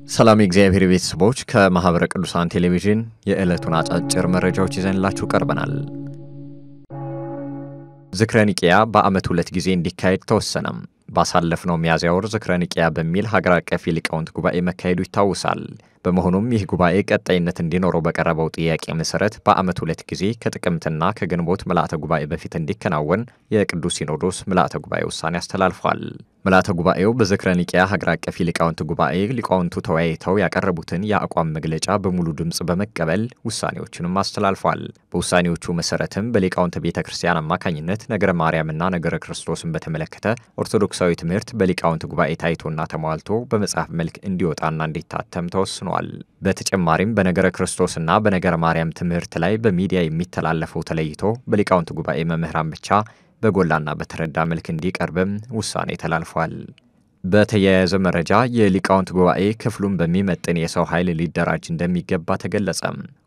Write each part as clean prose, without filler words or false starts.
ሰላም እግዚአብሔር ቤተሰቦች ከማህበረ ቅዱሳን ቴሌቪዥን የዕለቱን አጫጭር መረጃዎች ይዘንላችሁ ቀርበናል። ዝክረ ኒቂያ በዓመት 2 ጊዜ እንዲካሄድ ተወሰነ። ባሳለፍነው ሚያዝያ ወር ዝክረ ኒቂያ በሚል ሀገር አቀፍ ሊቃውንት ጉባኤ መካሄዱ ይታወሳል። በመሆኑም ይህ ጉባኤ ቀጣይነት እንዲኖረው በቀረበው ጥያቄ መሰረት በዓመት 2 ጊዜ ከጥቅምትና ከግንቦት ምልአተ ጉባኤ በፊት እንዲከናወን የቅዱስ ሲኖዶስ ምልአተ ጉባኤ ውሳኔ አስተላልፏል። ምልአተ ጉባኤው በዝክረ ኒቂያ ሀገር አቀፍ ሊቃውንት ጉባኤ ሊቃውንቱ ተወያይተው ያቀረቡትን የአቋም መግለጫ በሙሉ ድምጽ በመቀበል ውሳኔዎችንም አስተላልፏል። በውሳኔዎቹ መሰረትም በሊቃውንት ቤተክርስቲያን አማካኝነት ነገረ ማርያምና ነገረ ክርስቶስን በተመለከተ ኦርቶዶክሳዊ ትምህርት በሊቃውንት ጉባኤ ታይቶና ተሟልቶ በመጽሐፍ መልክ እንዲወጣና እንዲታተም ተወስኗል። በተጨማሪም በነገረ ክርስቶስና በነገረ ማርያም ትምህርት ላይ በሚዲያ የሚተላለፈው ተለይቶ በሊቃውንት ጉባኤ መምህራን ብቻ በጎላና በተረዳ መልክ እንዲቀርብም ውሳኔ ተላልፏል። በተያያዘ መረጃ የሊቃውንት ጉባኤ ክፍሉን በሚመጥን የሰው ኃይል ሊደራጅ እንደሚገባ ተገለጸ።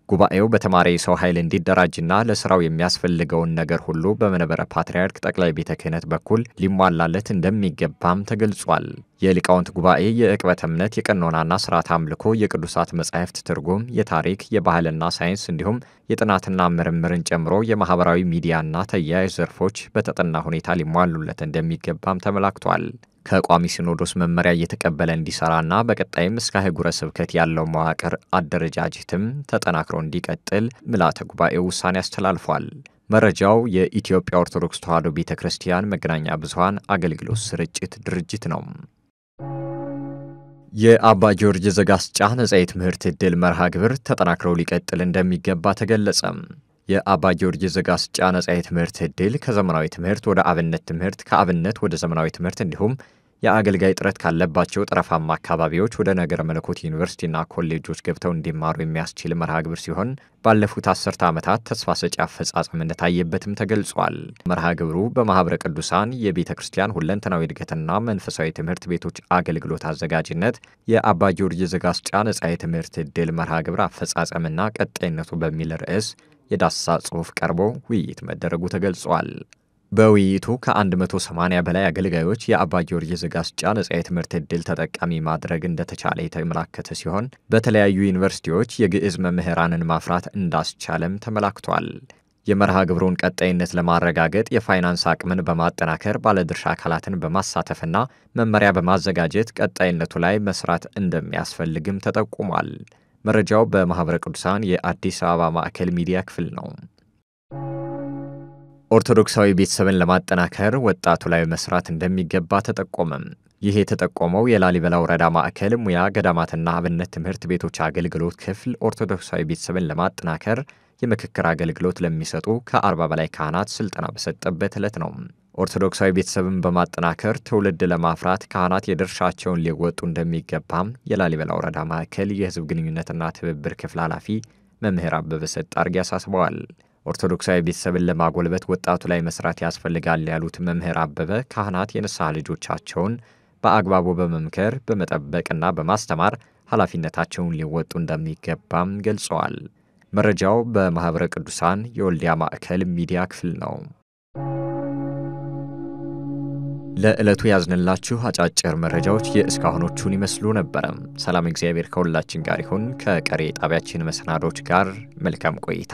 ጉባኤው በተማሪ የሰው ኃይል እንዲደራጅና ለስራው የሚያስፈልገውን ነገር ሁሉ በመንበረ ፓትርያርክ ጠቅላይ ቤተ ክህነት በኩል ሊሟላለት እንደሚገባም ተገልጿል። የሊቃውንት ጉባኤ የዕቅበተ እምነት፣ የቀኖናና ስርዓት አምልኮ፣ የቅዱሳት መጻሕፍት ትርጉም፣ የታሪክ፣ የባህልና ሳይንስ እንዲሁም የጥናትና ምርምርን ጨምሮ የማህበራዊ ሚዲያና ተያያዥ ዘርፎች በተጠና ሁኔታ ሊሟሉለት እንደሚገባም ተመላክቷል። ከቋሚ ሲኖዶስ መመሪያ እየተቀበለ እንዲሰራና በቀጣይም እስከ አህጉረ ስብከት ያለው መዋቅር አደረጃጀትም ተጠናክሮ እንዲቀጥል ምልአተ ጉባኤው ውሳኔ አስተላልፏል። መረጃው የኢትዮጵያ ኦርቶዶክስ ተዋሕዶ ቤተክርስቲያን መገናኛ ብዙኃን አገልግሎት ስርጭት ድርጅት ነው። የአባ ጊዮርጊስ ዘጋስጫ ነጻ የትምህርት ዕድል መርሃ ግብር ተጠናክሮ ሊቀጥል እንደሚገባ ተገለጸ። የአባ ጊዮርጊስ ዘጋስጫ ነጻ የትምህርት ዕድል ከዘመናዊ ትምህርት ወደ አብነት ትምህርት፣ ከአብነት ወደ ዘመናዊ ትምህርት እንዲሁም የአገልጋይ ጥረት ካለባቸው ጠረፋማ አካባቢዎች ወደ ነገረ መለኮት ዩኒቨርሲቲና ኮሌጆች ገብተው እንዲማሩ የሚያስችል መርሃ ግብር ሲሆን ባለፉት 10 ዓመታት ተስፋ ሰጪ አፈጻጸም እንደታየበትም ተገልጿል። መርሃ ግብሩ በማህበረ ቅዱሳን የቤተ ክርስቲያን ሁለንተናዊ እድገትና መንፈሳዊ ትምህርት ቤቶች አገልግሎት አዘጋጅነት የአባ ጊዮርጊስ ዘጋስጫ ነጻ የትምህርት ዕድል መርሃ ግብር አፈጻጸምና ቀጣይነቱ በሚል ርዕስ የዳሰሳ ጽሑፍ ቀርቦ ውይይት መደረጉ ተገልጿል። በውይይቱ ከ180 በላይ አገልጋዮች የአባ ጊዮርጊስ ዘጋስጫ ነጻ የትምህርት ዕድል ተጠቃሚ ማድረግ እንደተቻለ የተመላከተ ሲሆን በተለያዩ ዩኒቨርሲቲዎች የግዕዝ መምህራንን ማፍራት እንዳስቻለም ተመላክቷል። የመርሃ ግብሩን ቀጣይነት ለማረጋገጥ የፋይናንስ አቅምን በማጠናከር ባለድርሻ አካላትን በማሳተፍና መመሪያ በማዘጋጀት ቀጣይነቱ ላይ መስራት እንደሚያስፈልግም ተጠቁሟል። መረጃው በማህበረ ቅዱሳን የአዲስ አበባ ማዕከል ሚዲያ ክፍል ነው። ኦርቶዶክሳዊ ቤተሰብን ለማጠናከር ወጣቱ ላይ መስራት እንደሚገባ ተጠቆመ። ይህ የተጠቆመው የላሊበላ ወረዳ ማዕከል ሙያ ገዳማትና አብነት ትምህርት ቤቶች አገልግሎት ክፍል ኦርቶዶክሳዊ ቤተሰብን ለማጠናከር የምክክር አገልግሎት ለሚሰጡ ከ40 በላይ ካህናት ስልጠና በሰጠበት ዕለት ነው። ኦርቶዶክሳዊ ቤተሰብን በማጠናከር ትውልድ ለማፍራት ካህናት የድርሻቸውን ሊወጡ እንደሚገባም የላሊበላ ወረዳ ማዕከል የሕዝብ ግንኙነትና ትብብር ክፍል ኃላፊ መምህር አበበ ሰጥ አርጌ አሳስበዋል። ኦርቶዶክሳዊ ቤተሰብን ለማጎልበት ወጣቱ ላይ መስራት ያስፈልጋል ያሉት መምህር አበበ ካህናት የንስሐ ልጆቻቸውን በአግባቡ በመምከር በመጠበቅና በማስተማር ኃላፊነታቸውን ሊወጡ እንደሚገባም ገልጸዋል። መረጃው በማህበረ ቅዱሳን የወልዲያ ማዕከል ሚዲያ ክፍል ነው። ለዕለቱ ያዝንላችሁ አጫጭር መረጃዎች የእስካሁኖቹን ይመስሉ ነበር። ሰላም እግዚአብሔር ከሁላችን ጋር ይሁን። ከቀሪ ጣቢያችን መሰናዶች ጋር መልካም ቆይታ